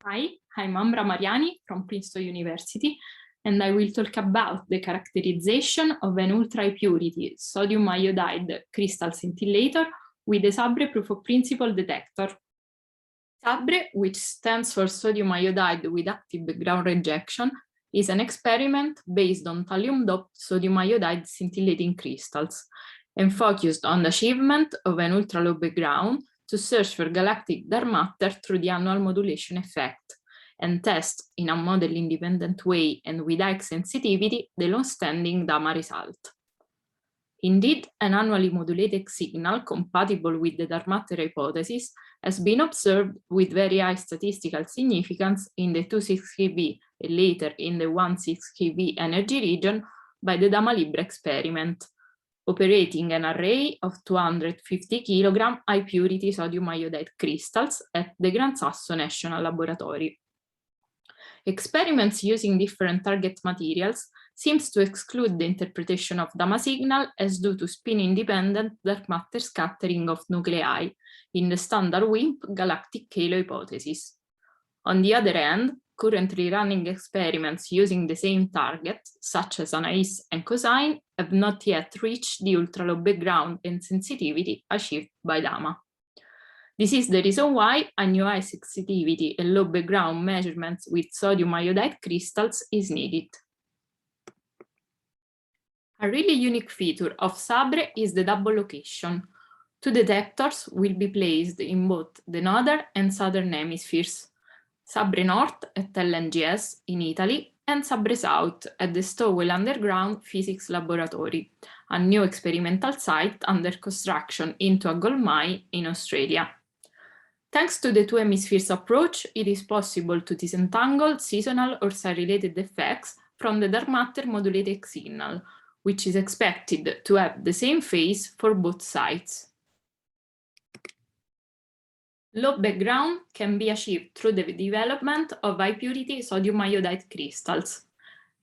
Hi, I'm Ambra Mariani from Princeton University, and I will talk about the characterization of an ultra-high-purity sodium iodide crystal scintillator with a Sabre proof of principle detector. Sabre, which stands for sodium iodide with active background rejection, is an experiment based on thallium-doped sodium iodide scintillating crystals and focused on the achievement of an ultra-low background to search for galactic dark matter through the annual modulation effect and test in a model-independent way and with high sensitivity the long-standing DAMA result. Indeed, an annually modulated signal compatible with the dark matter hypothesis has been observed with very high statistical significance in the 26 keV and later in the 16 keV energy region by the DAMA Libre experiment, operating an array of 250 kg high-purity sodium iodide crystals at the Gran Sasso National Laboratory. Experiments using different target materials seems to exclude the interpretation of DAMA signal as due to spin-independent dark matter scattering of nuclei in the standard WIMP galactic halo hypothesis. On the other hand, currently running experiments using the same target, such as Anais and Cosine, have not yet reached the ultra-low background and sensitivity achieved by DAMA. This is the reason why a new high sensitivity and low background measurements with sodium iodide crystals is needed. A really unique feature of Sabre is the double location. Two detectors will be placed in both the northern and southern hemispheres. Sabre North at LNGS in Italy and Sabre South at the Stowell Underground Physics Laboratory, a new experimental site under construction into a gold mine in Australia. Thanks to the two hemispheres approach, it is possible to disentangle seasonal or site-related effects from the dark matter modulated signal, which is expected to have the same phase for both sites. Low background can be achieved through the development of high-purity sodium iodide crystals.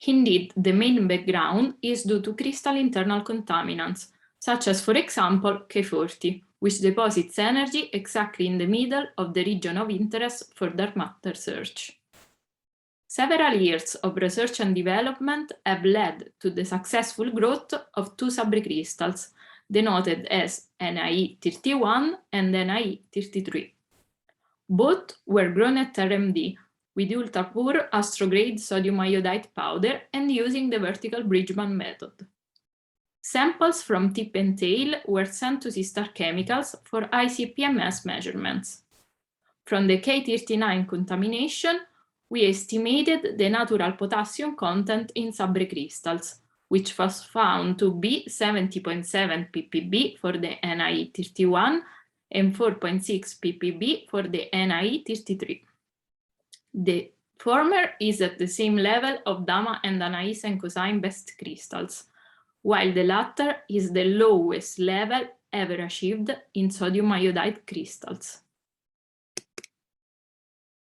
Indeed, the main background is due to crystal internal contaminants, such as, for example, K40, which deposits energy exactly in the middle of the region of interest for dark matter search. Several years of research and development have led to the successful growth of two Sabre crystals, denoted as NAE31 and NAE33. Both were grown at RMD with ultra-pure astrograde sodium iodide powder and using the vertical Bridgman method. Samples from tip and tail were sent to Sistar Chemicals for ICP-MS measurements. From the K39 contamination, we estimated the natural potassium content in Sabre crystals, which was found to be 70.7 ppb for the NAE31 and 4.6 ppb for the NAE33. The former is at the same level of DAMA and Anais and Cosine best crystals, while the latter is the lowest level ever achieved in sodium iodide crystals.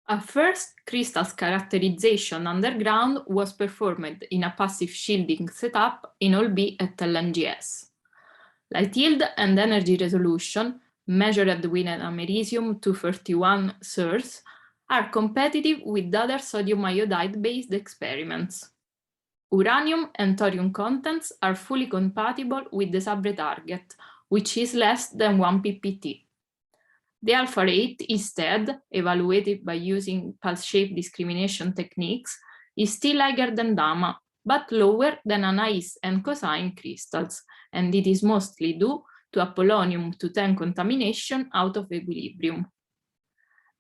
A first crystals characterization underground was performed in a passive shielding setup in Hall B at LNGS. Light yield and energy resolution, measured with an americium 231 source, are competitive with other sodium iodide-based experiments. Uranium and thorium contents are fully compatible with the Sabre target, which is less than 1 ppt. The alpha rate, instead, evaluated by using pulse shape discrimination techniques, is still higher than DAMA, but lower than Anais and Cosine crystals, and it is mostly due to a polonium-210 contamination out of equilibrium.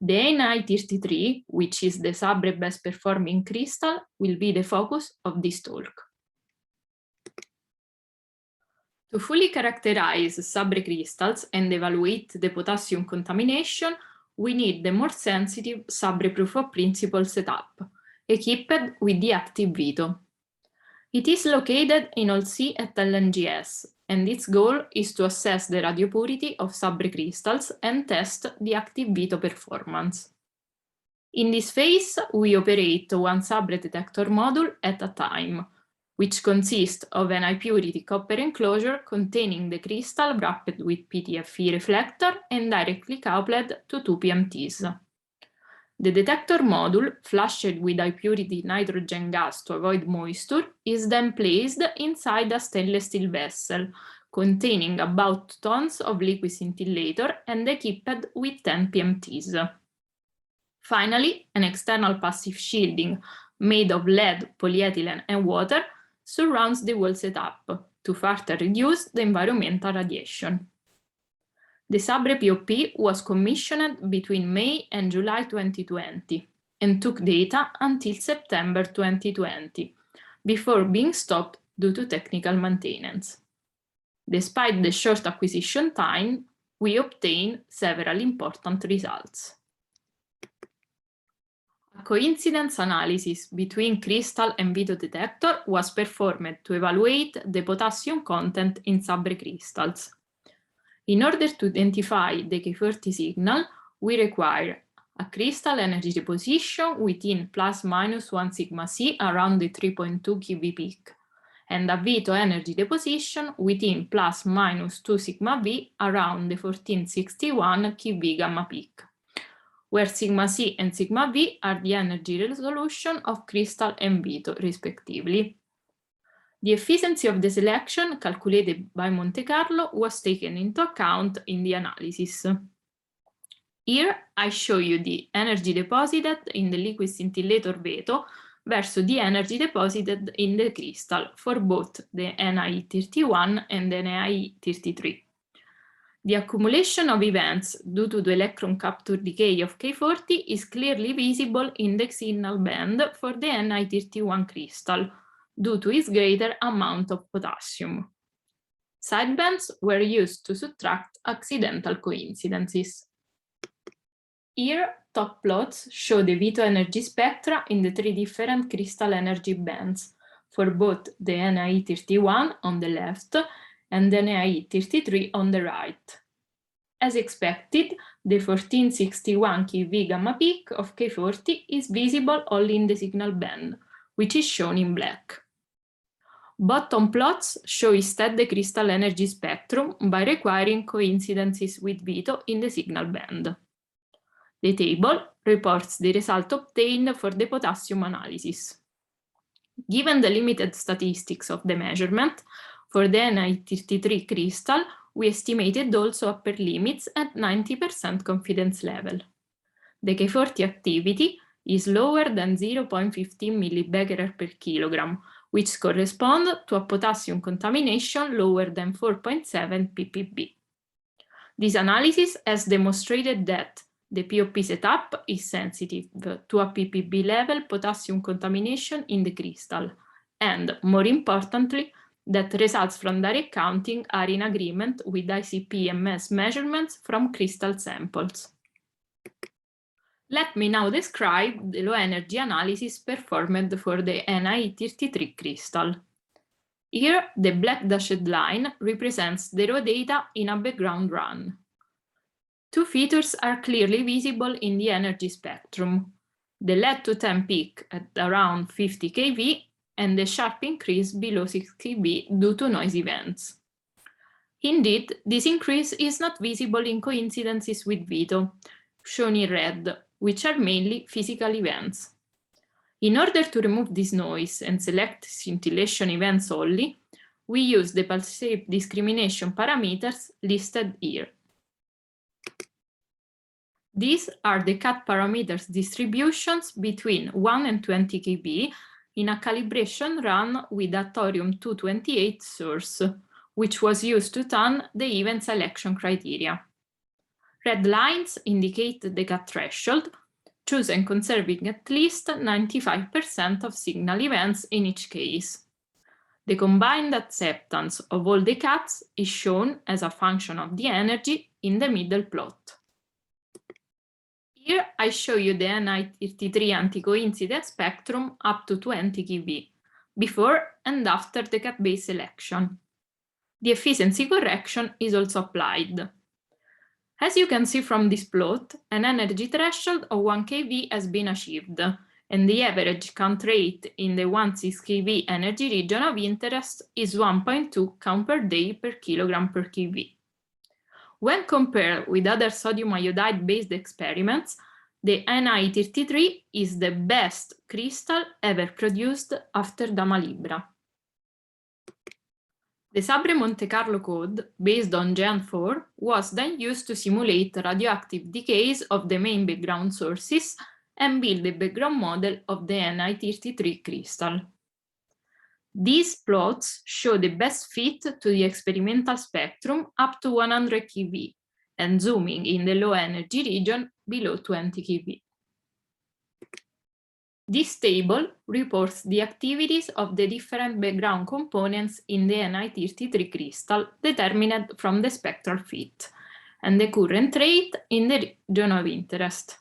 The NAE33, which is the Sabre best performing crystal, will be the focus of this talk. To fully characterize Sabre crystals and evaluate the potassium contamination, we need the more sensitive Sabre proof of principle setup, equipped with the active Vito. It is located in Hall C at LNGS, and its goal is to assess the radiopurity of Sabre crystals and test the active Vito performance. In this phase, we operate one Sabre detector module at a time, which consists of an high-purity copper enclosure containing the crystal wrapped with PTFE reflector and directly coupled to two PMTs. The detector module, flushed with high-purity nitrogen gas to avoid moisture, is then placed inside a stainless steel vessel, containing about 2 tons of liquid scintillator and equipped with 10 PMTs. Finally, an external passive shielding made of lead, polyethylene, and water surrounds the whole setup to further reduce the environmental radiation. The Sabre POP was commissioned between May and July 2020 and took data until September 2020, before being stopped due to technical maintenance. Despite the short acquisition time, we obtained several important results. A coincidence analysis between crystal and Vito detector was performed to evaluate the potassium content in Sabre crystals. In order to identify the K40 signal, we require a crystal energy deposition within ±1 sigma C around the 3.2 keV peak, and a Vito energy deposition within ±2 sigma V around the 1461 keV gamma peak, where sigma C and sigma V are the energy resolution of crystal and Vito, respectively. The efficiency of the selection calculated by Monte Carlo was taken into account in the analysis. Here I show you the energy deposited in the liquid scintillator Vito versus the energy deposited in the crystal for both the NAE31 and the NAE33. The accumulation of events due to the electron capture decay of K40 is clearly visible in the signal band for the NAE31 crystal, due to its greater amount of potassium. Sidebands were used to subtract accidental coincidences. Here, top plots show the Vito energy spectra in the 3 different crystal energy bands, for both the NAE31 on the left and the NAE33 on the right. As expected, the 1461 keV gamma peak of K40 is visible only in the signal band, which is shown in black. Bottom plots show instead the crystal energy spectrum by requiring coincidences with Vito in the signal band. The table reports the result obtained for the potassium analysis. Given the limited statistics of the measurement, for the NAE33 crystal, we estimated also upper limits at 90% confidence level. The K40 activity is lower than 0.15 millibecquerel per kilogram, which correspond to a potassium contamination lower than 4.7 ppb. This analysis has demonstrated that the POP setup is sensitive to a ppb level potassium contamination in the crystal, and, more importantly, that results from direct counting are in agreement with ICP-MS measurements from crystal samples. Let me now describe the low-energy analysis performed for the NAE33 crystal. Here, the black dashed line represents the raw data in a background run. 2 features are clearly visible in the energy spectrum: the lead to 10 peak at around 50 kV and the sharp increase below 6 kV due to noise events. Indeed, this increase is not visible in coincidences with Vito, shown in red, which are mainly physical events. In order to remove this noise and select scintillation events only, we use the pulse shape discrimination parameters listed here. These are the cut parameters distributions between 1 and 20 kb in a calibration run with a thorium-228 source, which was used to tune the event selection criteria. Red lines indicate the cut threshold, chosen conserving at least 95% of signal events in each case. The combined acceptance of all the cuts is shown as a function of the energy in the middle plot. Here I show you the NAE33 anti-coincidence spectrum up to 20 kV, before and after the cut-based selection. The efficiency correction is also applied. As you can see from this plot, an energy threshold of 1 kV has been achieved, and the average count rate in the 1,6 kV energy region of interest is 1.2 count per day per kilogram per kV. When compared with other sodium iodide-based experiments, The Ni33 is the best crystal ever produced after Dama Libra. The Sabre Monte Carlo code, based on GEAN4, was then used to simulate radioactive decays of the main background sources and build the background model of the Ni33 crystal. These plots show the best fit to the experimental spectrum up to 100 keV and zooming in the low energy region below 20 keV. This table reports the activities of the different background components in the Ni33 crystal determined from the spectral fit and the current rate in the region of interest.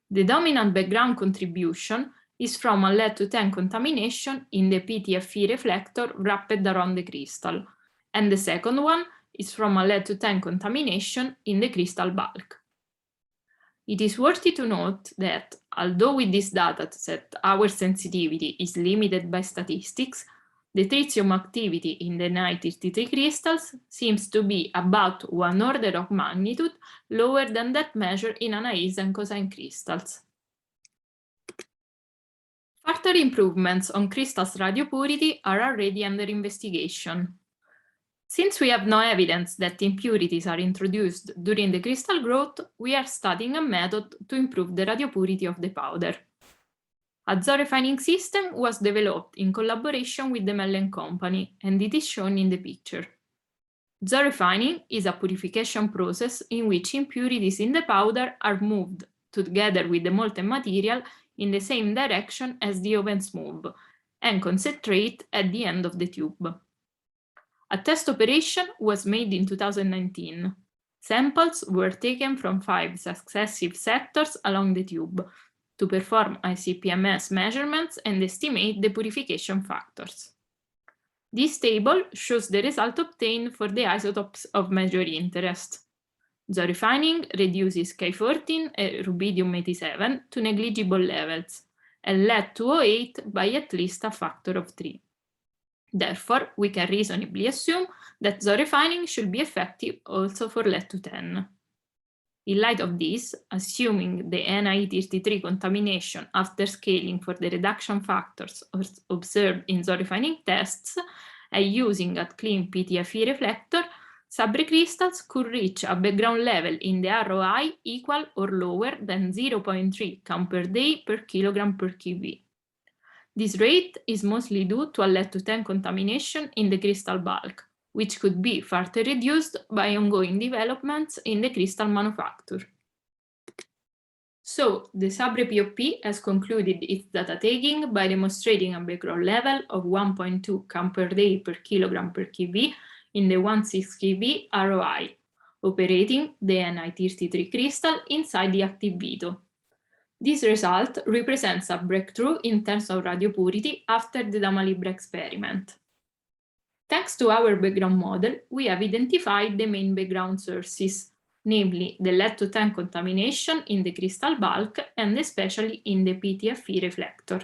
The dominant background contribution is from a lead-210 contamination in the PTFE reflector wrapped around the crystal, and the second one is from a lead-210 contamination in the crystal bulk. It is worthy to note that, although with this dataset our sensitivity is limited by statistics, the tritium activity in the Ni33 crystals seems to be about 1 order of magnitude lower than that measured in Anais and cosine crystals. Further improvements on crystals' radio purity are already under investigation. Since we have no evidence that impurities are introduced during the crystal growth, we are studying a method to improve the radio purity of the powder. A Zorefining system was developed in collaboration with the Mellen Company, and it is shown in the picture. Zorefining is a purification process in which impurities in the powder are moved together with the molten material in the same direction as the ovens move, and concentrate at the end of the tube. A test operation was made in 2019. Samples were taken from 5 successive sectors along the tube to perform ICP-MS measurements and estimate the purification factors. This table shows the result obtained for the isotopes of major interest. Zorefining reduces K14 and rubidium-87 to negligible levels, and lead-208 by at least a factor of 3. Therefore, we can reasonably assume that Zorefining should be effective also for lead-210. In light of this, assuming the Ni33 contamination after scaling for the reduction factors observed in Zorefining tests and using a clean PTFE reflector, Sabre crystals could reach a background level in the ROI equal or lower than 0.3 count per day per kilogram per keV. This rate is mostly due to a lead-210 contamination in the crystal bulk, which could be further reduced by ongoing developments in the crystal manufacture. So, the Sabre POP has concluded its data taking by demonstrating a background level of 1.2 count per day per kilogram per keV in the 16 keV ROI, operating the Ni33 crystal inside the active Vito. This result represents a breakthrough in terms of radio purity after the Dama Libra experiment. Thanks to our background model, we have identified the main background sources, namely the lead-210 contamination in the crystal bulk and especially in the PTFE reflector.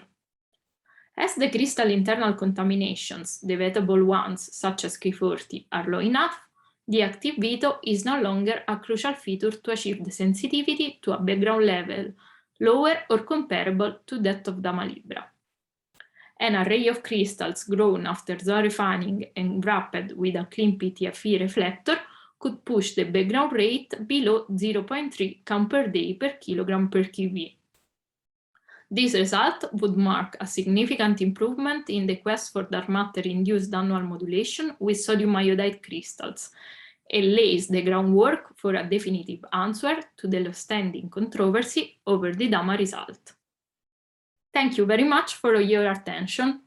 As the crystal internal contaminations, the vetable ones such as K40, are low enough, the active Vito is no longer a crucial feature to achieve the sensitivity to a background level lower or comparable to that of Dama Libra. An array of crystals grown after Zorefining and wrapped with a clean PTFE reflector could push the background rate below 0.3 count per day per kilogram per keV. This result would mark a significant improvement in the quest for dark matter-induced annual modulation with sodium iodide crystals, and lays the groundwork for a definitive answer to the long-standing controversy over the Dama result. Thank you very much for your attention.